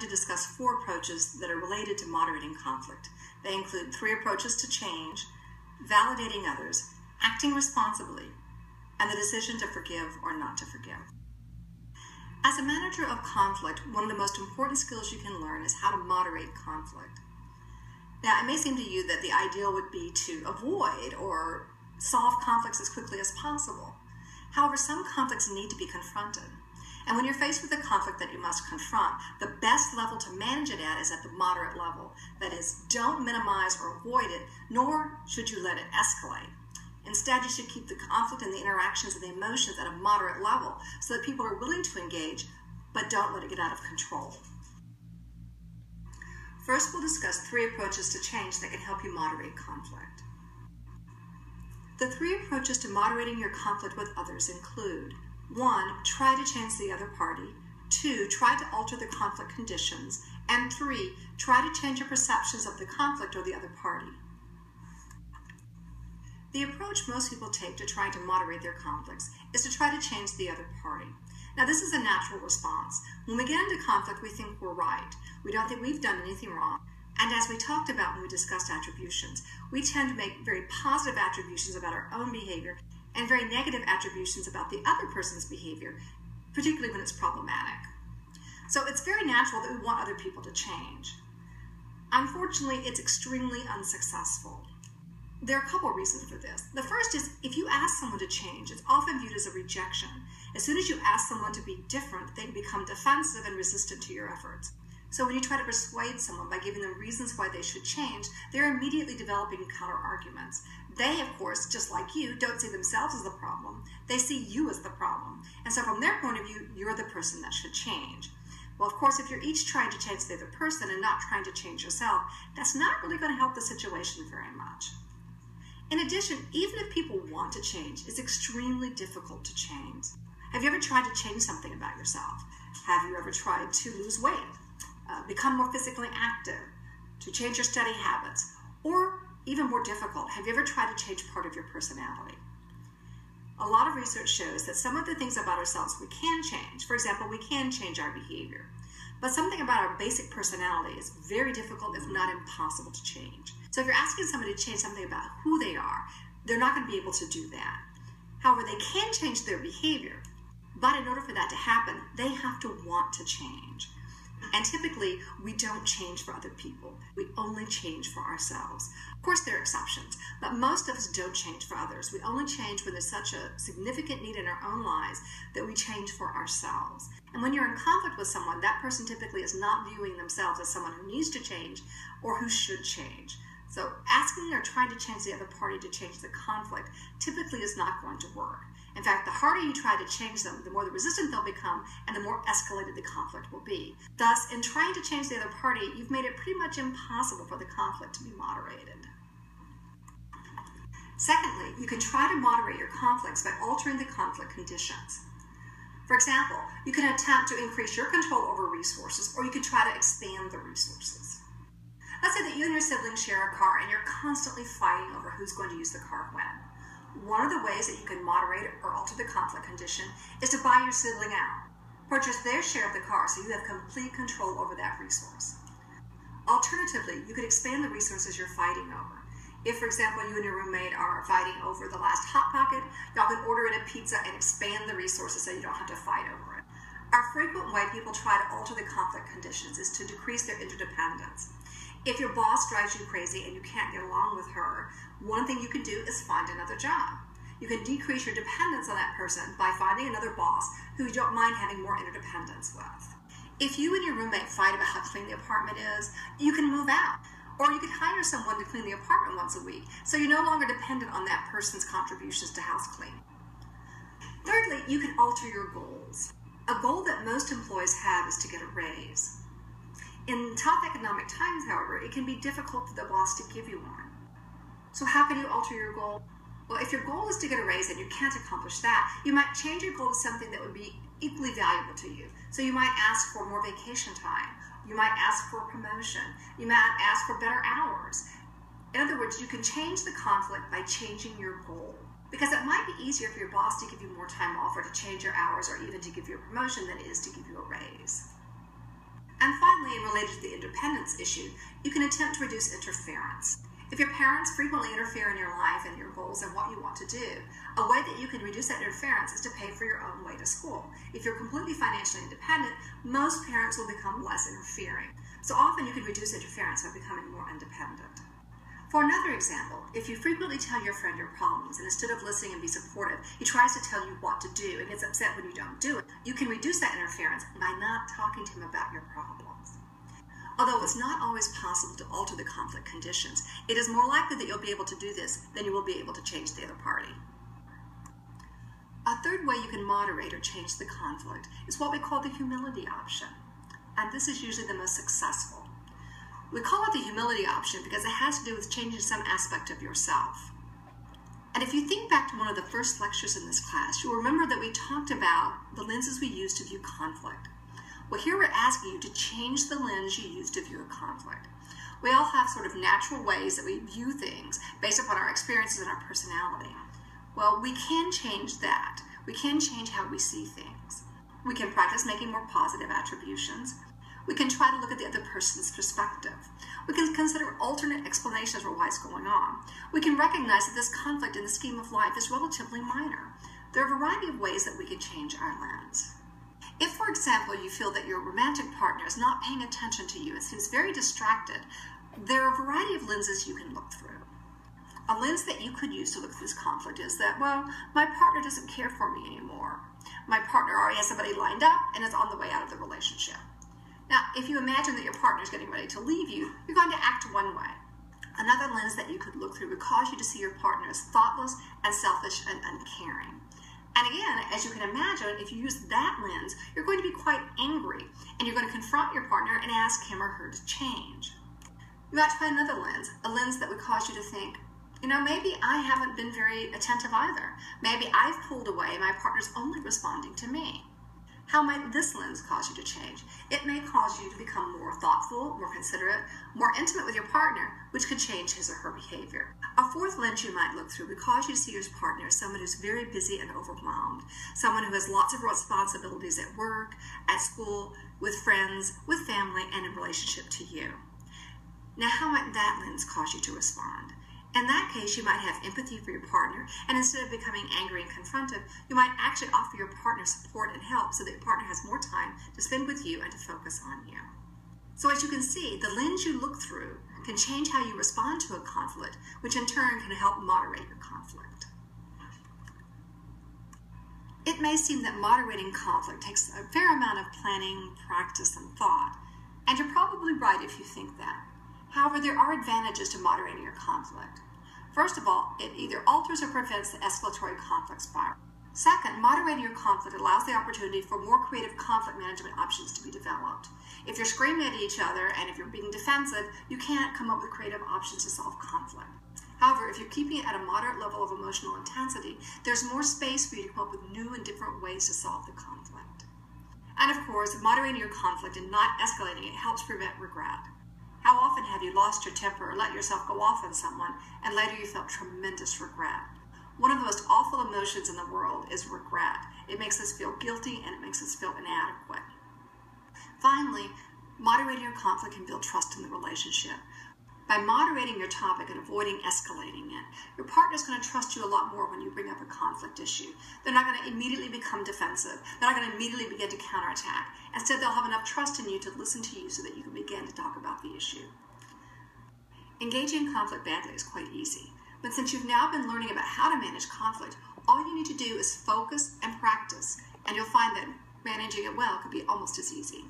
to discuss 4 approaches that are related to moderating conflict. They include 3 approaches to change, validating others, acting responsibly, and the decision to forgive or not to forgive. As a manager of conflict, one of the most important skills you can learn is how to moderate conflict. Now, it may seem to you that the ideal would be to avoid or solve conflicts as quickly as possible. However, some conflicts need to be confronted. And when you're faced with a conflict that you must confront, the best level to manage it at is at the moderate level. That is, don't minimize or avoid it, nor should you let it escalate. Instead, you should keep the conflict and the interactions and the emotions at a moderate level so that people are willing to engage, but don't let it get out of control. First, we'll discuss 3 approaches to change that can help you moderate conflict. The 3 approaches to moderating your conflict with others include: 1, try to change the other party; 2, try to alter the conflict conditions; and 3, try to change your perceptions of the conflict or the other party. The approach most people take to trying to moderate their conflicts is to try to change the other party. Now, this is a natural response. When we get into conflict, we think we're right. We don't think we've done anything wrong. And as we talked about when we discussed attributions, we tend to make very positive attributions about our own behavior and very negative attributions about the other person's behavior, particularly when it's problematic. So it's very natural that we want other people to change. Unfortunately, it's extremely unsuccessful. There are a couple of reasons for this. The first is, if you ask someone to change, it's often viewed as a rejection. As soon as you ask someone to be different, they become defensive and resistant to your efforts. So when you try to persuade someone by giving them reasons why they should change, they're immediately developing counter-arguments. They, of course, just like you, don't see themselves as the problem. They see you as the problem. And so from their point of view, you're the person that should change. Well, of course, if you're each trying to change the other person and not trying to change yourself, that's not really going to help the situation very much. In addition, even if people want to change, it's extremely difficult to change. Have you ever tried to change something about yourself? Have you ever tried to lose weight, become more physically active, to change your study habits? Or even more difficult, have you ever tried to change part of your personality? A lot of research shows that some of the things about ourselves we can change. For example, we can change our behavior. But something about our basic personality is very difficult, if not impossible, to change. So if you're asking somebody to change something about who they are, they're not going to be able to do that. However, they can change their behavior, but in order for that to happen, they have to want to change. And typically, we don't change for other people. We only change for ourselves. Of course, there are exceptions, but most of us don't change for others. We only change when there's such a significant need in our own lives that we change for ourselves. And when you're in conflict with someone, that person typically is not viewing themselves as someone who needs to change or who should change. So asking or trying to change the other party to change the conflict typically is not going to work. In fact, the harder you try to change them, the more the resistant they'll become and the more escalated the conflict will be. Thus, in trying to change the other party, you've made it pretty much impossible for the conflict to be moderated. Secondly, you can try to moderate your conflicts by altering the conflict conditions. For example, you can attempt to increase your control over resources, or you can try to expand the resources. Let's say that you and your siblings share a car and you're constantly fighting over who's going to use the car when. One of the ways that you can moderate or alter the conflict condition is to buy your sibling out. Purchase their share of the car so you have complete control over that resource. Alternatively, you could expand the resources you're fighting over. If, for example, you and your roommate are fighting over the last Hot Pocket, y'all can order in a pizza and expand the resources so you don't have to fight over it. Our frequent way people try to alter the conflict conditions is to decrease their interdependence. If your boss drives you crazy and you can't get along with her, one thing you can do is find another job. You can decrease your dependence on that person by finding another boss who you don't mind having more interdependence with. If you and your roommate fight about how clean the apartment is, you can move out. Or you could hire someone to clean the apartment once a week, so you're no longer dependent on that person's contributions to house cleaning. Thirdly, you can alter your goals. A goal that most employees have is to get a raise. In tough economic times, however, it can be difficult for the boss to give you one. So how can you alter your goal? Well, if your goal is to get a raise and you can't accomplish that, you might change your goal to something that would be equally valuable to you. So you might ask for more vacation time. You might ask for a promotion. You might ask for better hours. In other words, you can change the conflict by changing your goal. Because it might be easier for your boss to give you more time off or to change your hours or even to give you a promotion than it is to give you a raise. And finally, related to the independence issue, you can attempt to reduce interference. If your parents frequently interfere in your life and your goals and what you want to do, a way that you can reduce that interference is to pay for your own way to school. If you're completely financially independent, most parents will become less interfering. So often you can reduce interference by becoming more independent. For another example, if you frequently tell your friend your problems and instead of listening and be supportive, he tries to tell you what to do and gets upset when you don't do it, you can reduce that interference by not talking to him about your problems. Although it's not always possible to alter the conflict conditions, it is more likely that you'll be able to do this than you will be able to change the other party. A third way you can moderate or change the conflict is what we call the humility option, and this is usually the most successful. We call it the humility option because it has to do with changing some aspect of yourself. And if you think back to one of the first lectures in this class, you'll remember that we talked about the lenses we use to view conflict. Well, here we're asking you to change the lens you use to view a conflict. We all have sort of natural ways that we view things based upon our experiences and our personality. Well, we can change that. We can change how we see things. We can practice making more positive attributions. We can try to look at the other person's perspective. We can consider alternate explanations for why it's going on. We can recognize that this conflict in the scheme of life is relatively minor. There are a variety of ways that we can change our lens. If, for example, you feel that your romantic partner is not paying attention to you and seems very distracted, there are a variety of lenses you can look through. A lens that you could use to look at this conflict is that, well, my partner doesn't care for me anymore. My partner already has somebody lined up and is on the way out of the relationship. Now, if you imagine that your partner is getting ready to leave you, you're going to act one way. Another lens that you could look through would cause you to see your partner as thoughtless and selfish and uncaring. And again, as you can imagine, if you use that lens, you're going to be quite angry, and you're going to confront your partner and ask him or her to change. You might try another lens, a lens that would cause you to think, maybe I haven't been very attentive either. Maybe I've pulled away and my partner's only responding to me. How might this lens cause you to change? It may cause you to become more thoughtful, more considerate, more intimate with your partner, which could change his or her behavior. A fourth lens you might look through would cause you to see your partner as someone who's very busy and overwhelmed, someone who has lots of responsibilities at work, at school, with friends, with family, and in relationship to you. Now, how might that lens cause you to respond? In that case, you might have empathy for your partner, and instead of becoming angry and confrontive, you might actually offer your partner support and help so that your partner has more time to spend with you and to focus on you. So as you can see, the lens you look through can change how you respond to a conflict, which in turn can help moderate your conflict. It may seem that moderating conflict takes a fair amount of planning, practice, and thought, and you're probably right if you think that. However, there are advantages to moderating your conflict. First of all, it either alters or prevents the escalatory conflict spiral. Second, moderating your conflict allows the opportunity for more creative conflict management options to be developed. If you're screaming at each other and if you're being defensive, you can't come up with creative options to solve conflict. However, if you're keeping it at a moderate level of emotional intensity, there's more space for you to come up with new and different ways to solve the conflict. And of course, moderating your conflict and not escalating it helps prevent regret. How often have you lost your temper or let yourself go off on someone, and later you felt tremendous regret? One of the most awful emotions in the world is regret. It makes us feel guilty and it makes us feel inadequate. Finally, moderating your conflict can build trust in the relationship. By moderating your topic and avoiding escalating it, your partner's going to trust you a lot more when you bring up a conflict issue. They're not going to immediately become defensive. They're not going to immediately begin to counterattack. Instead, they'll have enough trust in you to listen to you so that you can begin to talk about the issue. Engaging in conflict badly is quite easy, but since you've now been learning about how to manage conflict, all you need to do is focus and practice, and you'll find that managing it well could be almost as easy.